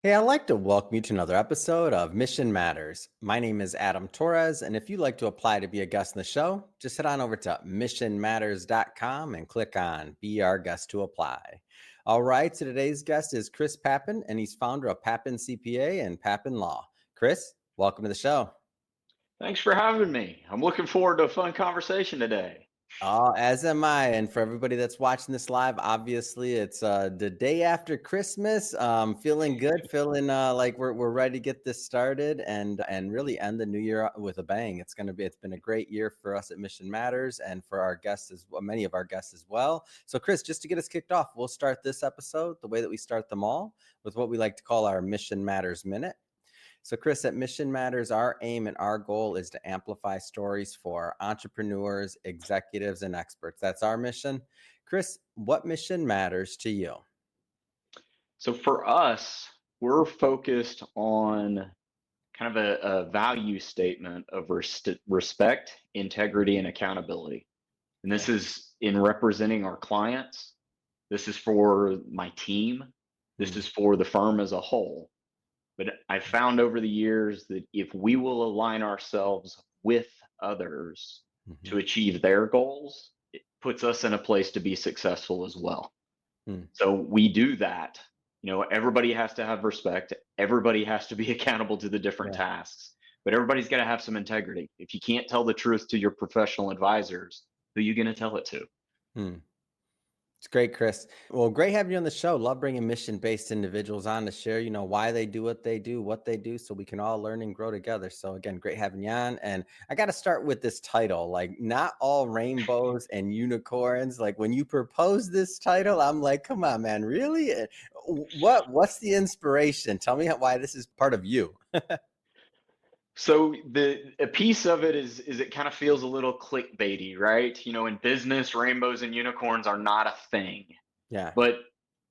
Hey, I'd like to welcome you to another episode of Mission Matters. My name is Adam Torres, and if you'd like to apply to be a guest in the show, just head on over to missionmatters.com and click on Be Our Guest to Apply. All right, so today's guest is Chris Papin, and he's founder of Papin CPA and Papin Law. Chris, welcome to the show. Thanks for having me. I'm looking forward to a fun conversation today. As am I. And for everybody that's watching this live, obviously it's the day after Christmas. Feeling good, feeling like we're ready to get this started and really end the new year with a bang. It's been a great year for us at Mission Matters and for our guests as well, many of our guests as well. So Chris, just to get us kicked off, we'll start this episode the way that we start them all with what we like to call our Mission Matters Minute. So, Chris, at Mission Matters, our aim and our goal is to amplify stories for entrepreneurs, executives, and experts. That's our mission. Chris, what mission matters to you? So for us, we're focused on kind of a value statement of respect, integrity, and accountability. And this Yeah. is in representing our clients. This is for my team. This Mm, is for the firm as a whole. But I found over the years that if we will align ourselves with others mhm, to achieve their goals, it puts us in a place to be successful as well. mm. So we do that. Everybody has to have respect. Everybody has to be accountable to the different Yeah. tasks, but everybody's got to have some integrity. If you can't tell the truth to your professional advisors, who are you going to tell it to? Mm. It's great, Chris. Well, great having you on the show. Love bringing mission-based individuals on to share, why they do what they do, so we can all learn and grow together. So again, great having you on. And I got to start with this title, like not all rainbows and unicorns. Like when you propose this title, I'm like, come on, man, really? What's the inspiration? Tell me why this is part of you. So the a piece of it is it kind of feels a little clickbaity, right? In business, rainbows and unicorns are not a thing. Yeah. But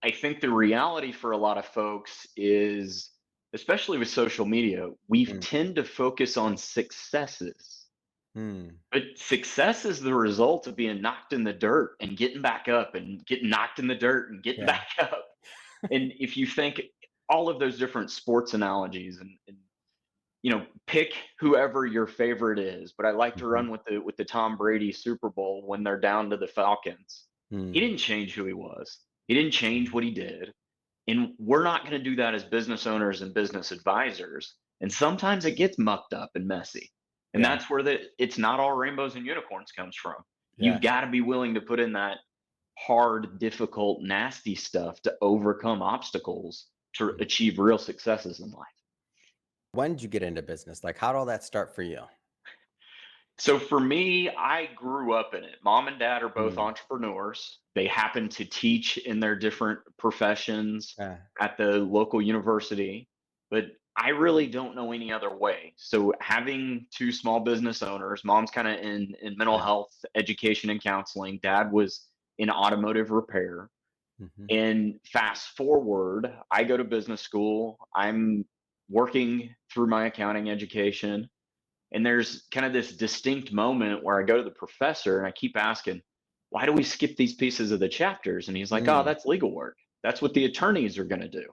I think the reality for a lot of folks is, especially with social media, we Mm, tend to focus on successes. mm, But success is the result of being knocked in the dirt and getting back up and getting knocked in the dirt and getting yeah. back up. And if you think all of those different sports analogies and pick whoever your favorite is, but I like to Mhm, run with the Tom Brady Super Bowl when they're down to the Falcons. He mm, didn't change who he was. He didn't change what he did. And we're not going to do that as business owners and business advisors. And sometimes it gets mucked up and messy. And yeah. that's where it's not all rainbows and unicorns comes from. You've Yeah. got to be willing to put in that hard, difficult, nasty stuff to overcome obstacles to Mm. achieve real successes in life. When did you get into business? Like, how did all that start for you? So for me, I grew up in it. Mom and dad are both Mm, entrepreneurs. They happen to teach in their different professions yeah, at the local university, but I really don't know any other way. So having two small business owners, mom's kind of in mental yeah. health, education and counseling. Dad was in automotive repair. Mhm, And fast forward, I go to business school. I'm working through my accounting education and there's kind of this distinct moment where I go to the professor and I keep asking, why do we skip these pieces of the chapters? And he's like, oh, mm, that's legal work. That's what the attorneys are going to do.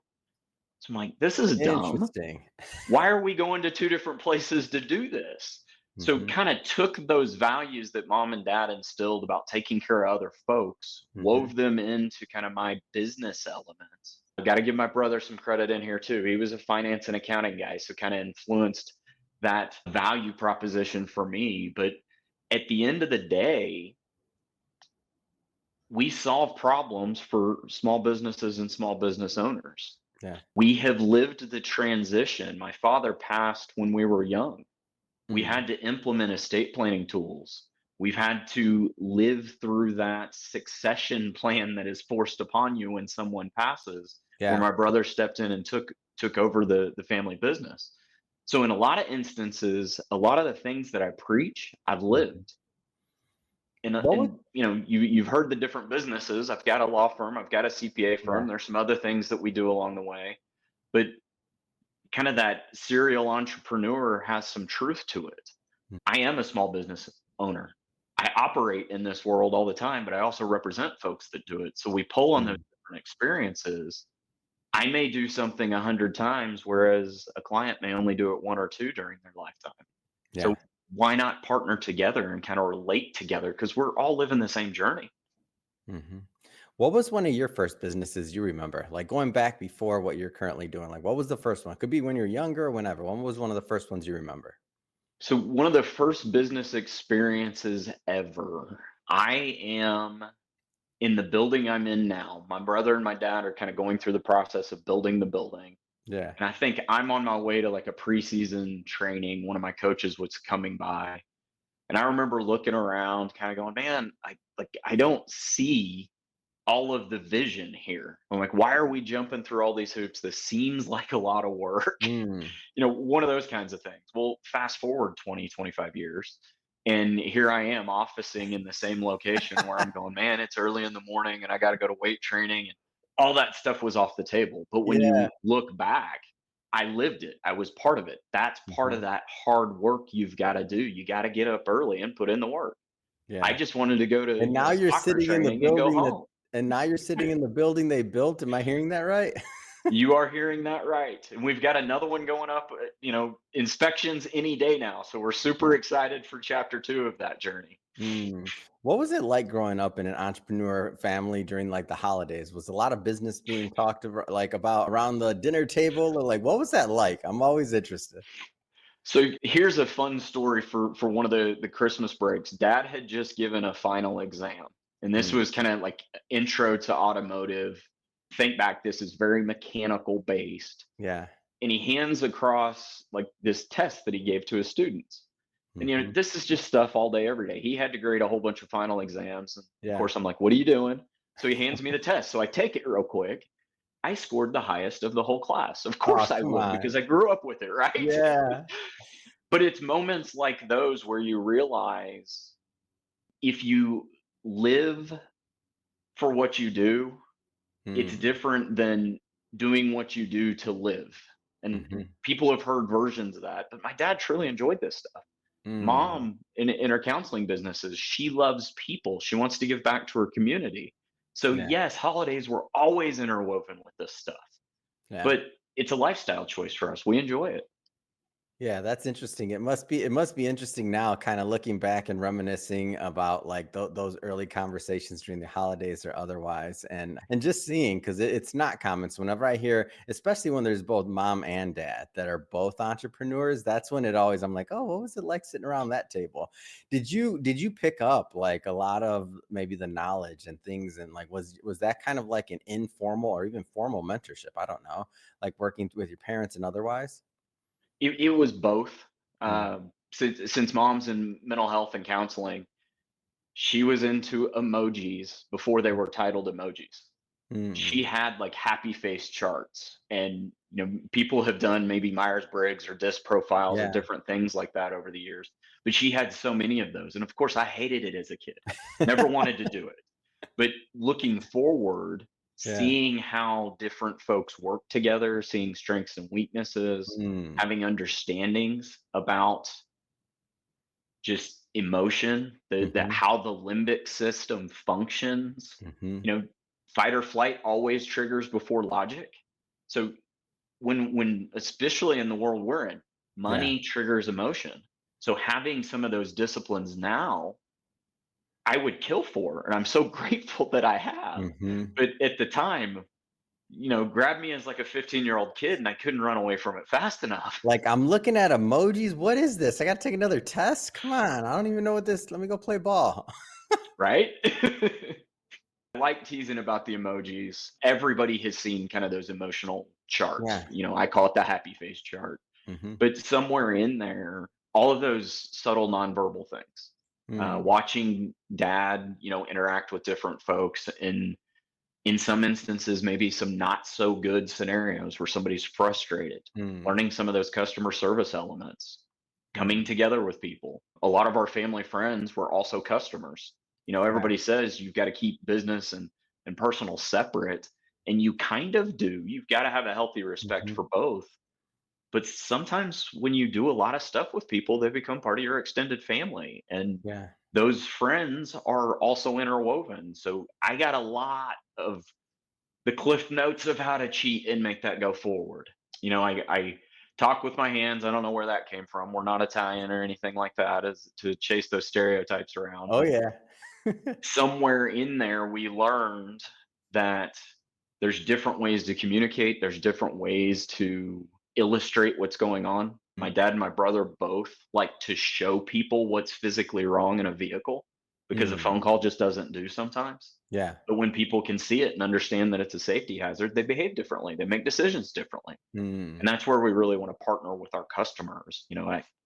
So I'm like, this is dumb. interesting. Why are we going to two different places to do this? So Mhm, kind of took those values that mom and dad instilled about taking care of other folks, mhm, wove them into kind of my business elements. I got to give my brother some credit in here too. He was a finance and accounting guy, so kind of influenced that value proposition for me. But at the end of the day, we solve problems for small businesses and small business owners. yeah, We have lived the transition. My father passed when we were young. We mm, had to implement estate planning tools. We've had to live through that succession plan that is forced upon you when someone passes, where yeah, my brother stepped in and took over the family business. So in a lot of instances, a lot of the things that I preach, I've mhm. lived. And What would you've heard the different businesses. I've got a law firm, I've got a CPA yeah, firm. There's some other things that we do along the way, but kind of that serial entrepreneur has some truth to it. mm, I am a small business owner. I operate in this world all the time, but I also represent folks that do it. So we pull on those mm, different experiences. I may do something 100 times, whereas a client may only do it one or two during their lifetime. So Yeah. why not partner together and kind of relate together? Because we're all living the same journey. Hmm. What was one of your first businesses you remember? Like going back before what you're currently doing. Like what was the first one? Could be when you're younger or whenever. When was one of the first ones you remember? So one of the first business experiences ever, I am in the building I'm in now. My brother and my dad are kind of going through the process of building the building. Yeah. And I think I'm on my way to like a preseason training. One of my coaches was coming by. And I remember looking around, kind of going, man, I don't see all of the vision here. I'm like, why are we jumping through all these hoops? This seems like a lot of work. Mm. One of those kinds of things. Well, fast forward 20, 25 years. And here I am officing in the same location where I'm going, man, it's early in the morning and I got to go to weight training. And all that stuff was off the table. But when Yeah. you look back, I lived it. I was part of it. That's part Mhm. of that hard work you've got to do. You got to get up early and put in the work. I Yeah. just wanted to go to, And now you're soccer sitting in the training and go building that home. and now you're sitting in the building they built. Am I hearing that right? You are hearing that right. And we've got another one going up, inspections any day now. So we're super excited for chapter 2 of that journey. Mm. What was it like growing up in an entrepreneur family during like the holidays? Was a lot of business being talked about, like about around the dinner table, or like what was that like? I'm always interested. So here's a fun story for one of the Christmas breaks. Dad had just given a final exam, and this Mm. was kind of like intro to automotive. Think back, this is very mechanical based. Yeah. And he hands across like this test that he gave to his students. And Hmm. this is just stuff all day, every day. He had to grade a whole bunch of final exams. And of Yeah. course, I'm like, what are you doing? So he hands me the test. So I take it real quick. I scored the highest of the whole class. Of Oh, course I come would, on. because I grew up with it, right? Yeah. But it's moments like those where you realize if you live for what you do, it's Mm. different than doing what you do to live. And Hmm. people have heard versions of that, but my dad truly enjoyed this stuff. Mm. Mom, in her counseling businesses, she loves people. She wants to give back to her community. So Yeah. yes, holidays were always interwoven with this stuff, Yeah. but it's a lifestyle choice for us. We enjoy it. Yeah, that's interesting. It must be interesting now, kind of looking back and reminiscing about like those early conversations during the holidays or otherwise, and just seeing because it's not common. So whenever I hear, especially when there's both mom and dad that are both entrepreneurs, that's when it always I'm like, oh, what was it like sitting around that table? Did you pick up like a lot of maybe the knowledge and things, and like was that kind of like an informal or even formal mentorship? I don't know, like working with your parents and otherwise. It was both. Mm. Since mom's in mental health and counseling, she was into emojis before they were titled emojis. She Mm. had like happy face charts, and people have done maybe Myers-Briggs or disc profiles of Yeah. different things like that over the years, but she had so many of those, and of course I hated it as a kid, never wanted to do it. But looking forward, Yeah. seeing how different folks work together, seeing strengths and weaknesses, Mm. having understandings about just emotion, the Mhm. how the limbic system functions. Mhm. You know, fight or flight always triggers before logic. So when especially in the world we're in, Yeah. money triggers emotion. So having some of those disciplines now, I would kill for, and I'm so grateful that I have. Mhm. But at the time, grab me as like a 15-year-old kid, and I couldn't run away from it fast enough, Like, I'm looking at emojis. What is this? I gotta take another test? Come on. I don't even know what this let me go play ball. right? I like teasing about the emojis. Everybody has seen kind of those emotional charts. Yeah. I call it the happy face chart. Mhm. But somewhere in there, all of those subtle nonverbal things, Mm. watching dad, interact with different folks, and in some instances, maybe some not so good scenarios where somebody's frustrated, Mm. learning some of those customer service elements, coming Mm. together with people. A lot of our family friends were also customers. Yeah. Everybody says you've got to keep business and personal separate, and you kind of do. You've got to have a healthy respect Mhm. for both. But sometimes when you do a lot of stuff with people, they become part of your extended family. And Yeah. those friends are also interwoven. So I got a lot of the cliff notes of how to cheat and make that go forward. I talk with my hands. I don't know where that came from. We're not Italian or anything like that, as to chase those stereotypes around. Oh But yeah. somewhere in there, we learned that there's different ways to communicate. There's different ways to illustrate what's going on. My Mm, dad and my brother both like to show people what's physically wrong in a vehicle because a mm, phone call just doesn't do sometimes. yeah. But when people can see it and understand that it's a safety hazard, they behave differently. They make decisions differently. Mm, And that's where we really want to partner with our customers.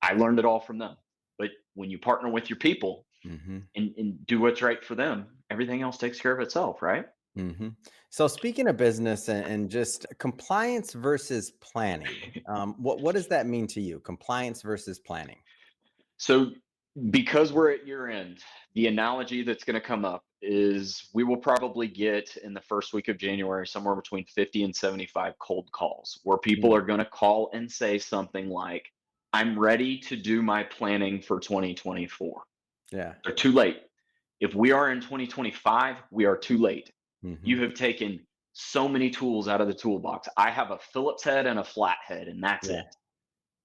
I learned it all from them. But when you partner with your people mhm. and do what's right for them, everything else takes care of itself, right? Hmm. So speaking of business and just compliance versus planning, what does that mean to you? Compliance versus planning. So, because we're at year end, the analogy that's going to come up is we will probably get in the first week of January somewhere between 50 and 75 cold calls where people Mm, are going to call and say something like, I'm ready to do my planning for 2024. yeah. They're too late. If we are in 2025, we are too late. Hmm. You have taken so many tools out of the toolbox. I have a Phillips head and a flat head, and that's Yeah. it.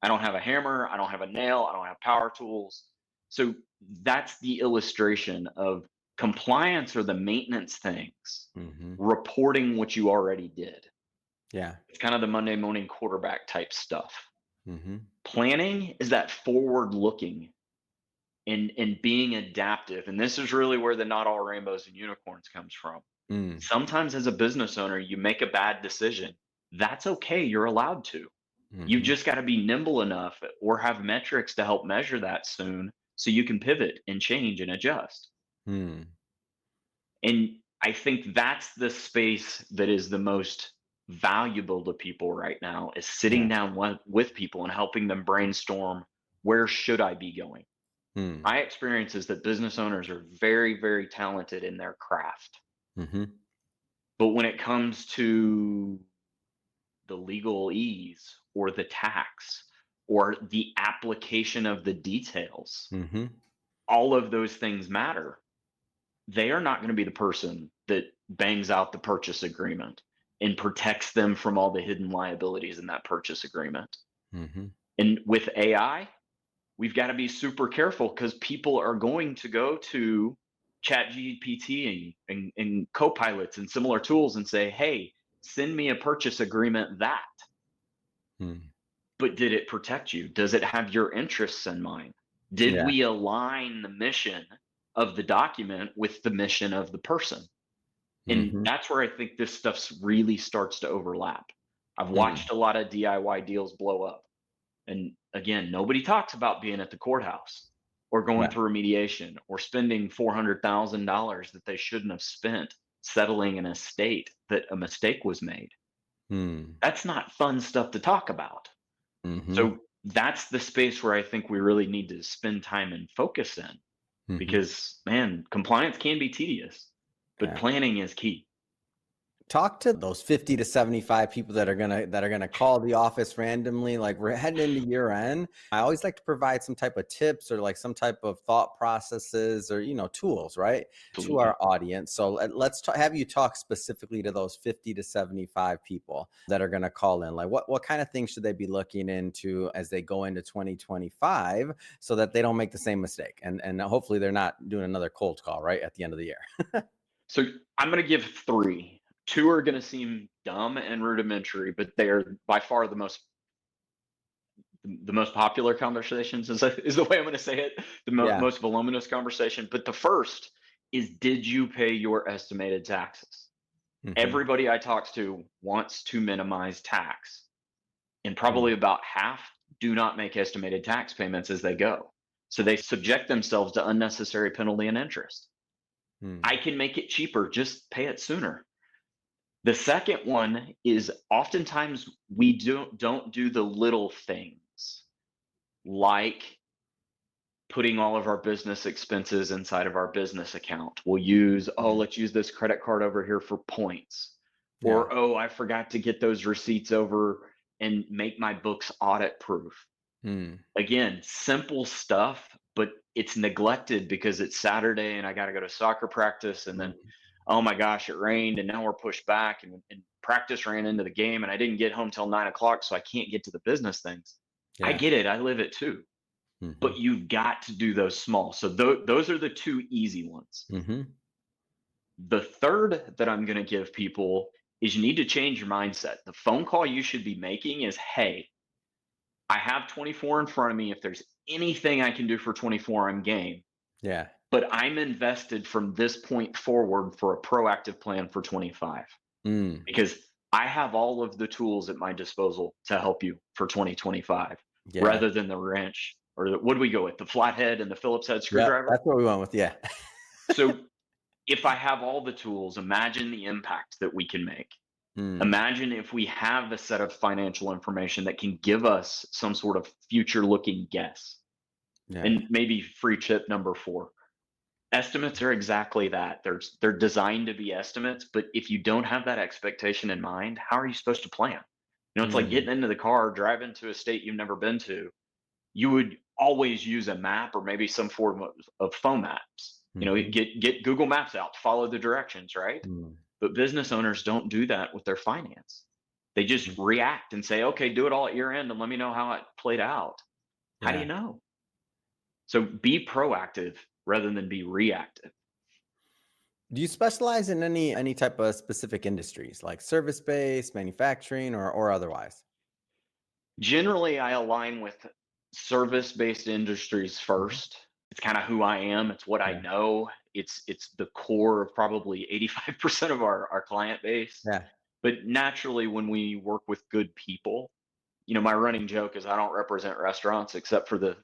I don't have a hammer, I don't have a nail, I don't have power tools. So that's the illustration of compliance or the maintenance things, Hmm. reporting what you already did. Yeah. It's kind of the Monday morning quarterback type stuff. Hmm. Planning is that forward looking and being adaptive. And this is really where the not all rainbows and unicorns comes from. Mm, Sometimes as a business owner, you make a bad decision. That's okay. You're allowed to. You've hmm. just got to be nimble enough or have metrics to help measure that soon so you can pivot and change and adjust. Mm, And I think that's the space that is the most valuable to people right now is sitting yeah. down with people and helping them brainstorm, where should I be going? Mm, My experience is that business owners are very, very talented in their craft. hmm. But when it comes to the legalese or the tax or the application of the details, Hmm. all of those things matter. They are not going to be the person that bangs out the purchase agreement and protects them from all the hidden liabilities in that purchase agreement. Hmm. And with AI, we've got to be super careful because people are going to go to ChatGPT and Copilots and similar tools and say, hey, send me a purchase agreement that. Mm, But did it protect you? Does it have your interests in mind? Did yeah. we align the mission of the document with the mission of the person? And Hmm. that's where I think this stuff really starts to overlap. I've Mm, watched a lot of DIY deals blow up. And again, nobody talks about being at the courthouse or going yeah. through remediation or spending $400,000 that they shouldn't have spent settling an estate that a mistake was made. Mm, That's not fun stuff to talk about. hmm. So that's the space where I think we really need to spend time and focus in Hmm. because, man, compliance can be tedious, but Yeah. planning is key. Talk to those 50 to 75 people that are gonna call the office randomly. Like, we're heading into year end. I always like to provide some type of tips or like some type of thought processes or tools, right, to Absolutely. our audience. So let's have you talk specifically to those 50 to 75 people that are gonna call in. Like, what kind of things should they be looking into as they go into 2025 so that they don't make the same mistake and hopefully they're not doing another cold call right at the end of the year. So I'm going to give three. Two are going to seem dumb and rudimentary, but they are by far the most popular conversations is the way I'm going to say it. The Yeah. most voluminous conversation. But the first is, did you pay your estimated taxes? Hmm. Everybody I talk to wants to minimize tax, and Hmm. probably about half do not make estimated tax payments as they go. So they subject themselves to unnecessary penalty and interest. I Hmm. can make it cheaper, just pay it sooner. The second one is oftentimes we don't do the little things like putting all of our business expenses inside of our business account. We'll use, oh, Hmm. let's use this credit card over here for points. Yeah. Or, oh, I forgot to get those receipts over and make my books audit proof. Mm, Again, simple stuff, but it's neglected because it's Saturday and I got to go to soccer practice and then mm, oh my gosh, it rained and now we're pushed back and practice ran into the game and I didn't get home till 9 o'clock, so I can't get to the business things. I Yeah. get it. I live it too. Hmm. But you've got to do those small. So those are the two easy ones. Hmm. The third that I'm going to give people is you need to change your mindset. The phone call you should be making is, hey, I have 24 in front of me. If there's anything I can do for 24, I'm game. Yeah. But I'm invested from this point forward for a proactive plan for 25 Mm. because I have all of the tools at my disposal to help you for 2025 Yeah. rather than the wrench or what do we go with? The flathead and the Phillips head Yep. screwdriver. That's what we went with. Yeah. So if I have all the tools, imagine the impact that we can make. Mm. Imagine if we have a set of financial information that can give us some sort of future looking guess. Yeah. And maybe free tip number four. Estimates are exactly that. They're designed to be estimates, but if you don't have that expectation in mind, how are you supposed to plan? It's like Mm. getting into the car, driving to a state you've never been to. You would always use a map or maybe some form of phone maps. Mhm. Get Google Maps out, follow the directions, right? Mm. But business owners don't do that with their finance. They just Mhm. react and say, okay, do it all at year end and let me know how it played out. How do you Yeah. know? So be proactive rather than be reactive. Do you specialize in any type of specific industries, like service-based, manufacturing, or otherwise? Generally, I align with service based industries Mhm. first. It's kind of who I am, it's what I Yeah. know. It's the core of probably 85% of our client base. Yeah. But naturally, when we work with good people, my running joke is I don't represent restaurants except for the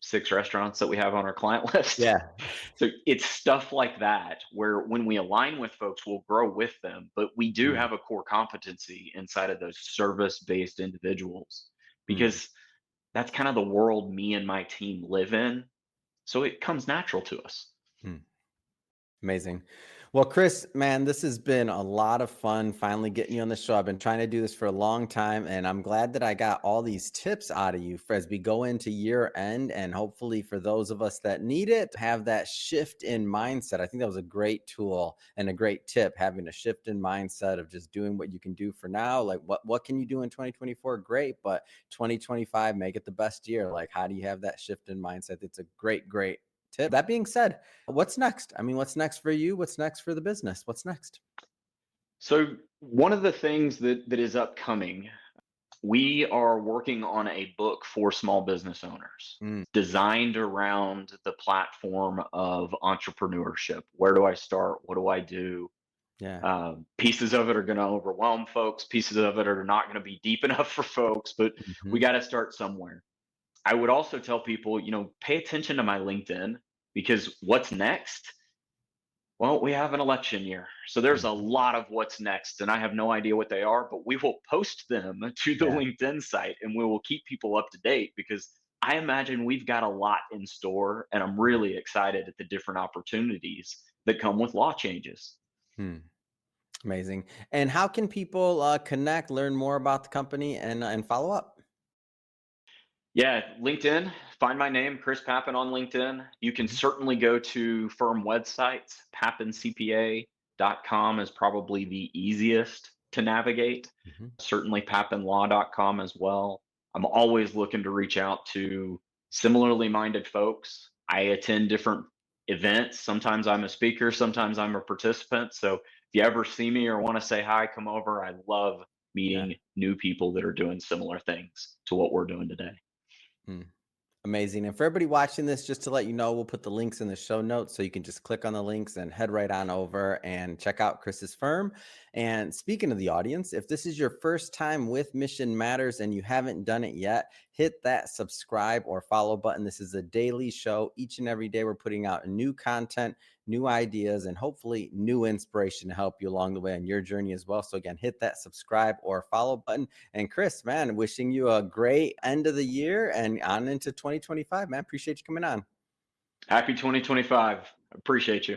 6 restaurants that we have on our client list. Yeah. So it's stuff like that where when we align with folks, we'll grow with them, but we do Mm. have a core competency inside of those service-based individuals Mm. because that's kind of the world me and my team live in. So it comes natural to us. Mm. Amazing. Well, Chris, man, this has been a lot of fun finally getting you on the show. I've been trying to do this for a long time, and I'm glad that I got all these tips out of you for as we go into year end. And hopefully, for those of us that need it, have that shift in mindset. I think that was a great tool and a great tip, having a shift in mindset of just doing what you can do for now. Like, what can you do in 2024? Great, but 2025, make it the best year. Like, how do you have that shift in mindset? It's a great tip. That being said, what's next? I mean, what's next for you? What's next for the business? What's next? So one of the things that is upcoming, we are working on a book for small business owners Mm. designed around the platform of entrepreneurship. Where do I start? What do I do? Yeah. Pieces of it are going to overwhelm folks. Pieces of it are not going to be deep enough for folks, but we Mhm. got to start somewhere. I would also tell people, pay attention to my LinkedIn because what's next? Well, we have an election year. So there's a Mhm. lot of what's next, and I have no idea what they are, but we will post them to the Yeah. LinkedIn site and we will keep people up to date because I imagine we've got a lot in store, and I'm really excited at the different opportunities that come with law changes. Hmm. Amazing. And how can people connect, learn more about the company, and follow up? Yeah, LinkedIn, find my name, Chris Pappin on LinkedIn. You can Mhm. certainly go to firm websites. PappinCPA.com is probably the easiest to navigate. Mhm. Certainly pappinlaw.com as well. I'm always looking to reach out to similarly minded folks. I attend different events. Sometimes I'm a speaker, sometimes I'm a participant. So if you ever see me or want to say hi, come over. I love Yeah. meeting new people that are doing similar things to what we're doing today. Hmm. Amazing. And for everybody watching this, just to let you know, we'll put the links in the show notes so you can just click on the links and head right on over and check out Chris's firm. And speaking of the audience, if this is your first time with Mission Matters and you haven't done it yet, hit that subscribe or follow button. This is a daily show. Each and every day, we're putting out new content, new ideas, and hopefully new inspiration to help you along the way on your journey as well. So, again, hit that subscribe or follow button. And Chris, man, wishing you a great end of the year and on into 2025, man. Appreciate you coming on. Happy 2025. Appreciate you.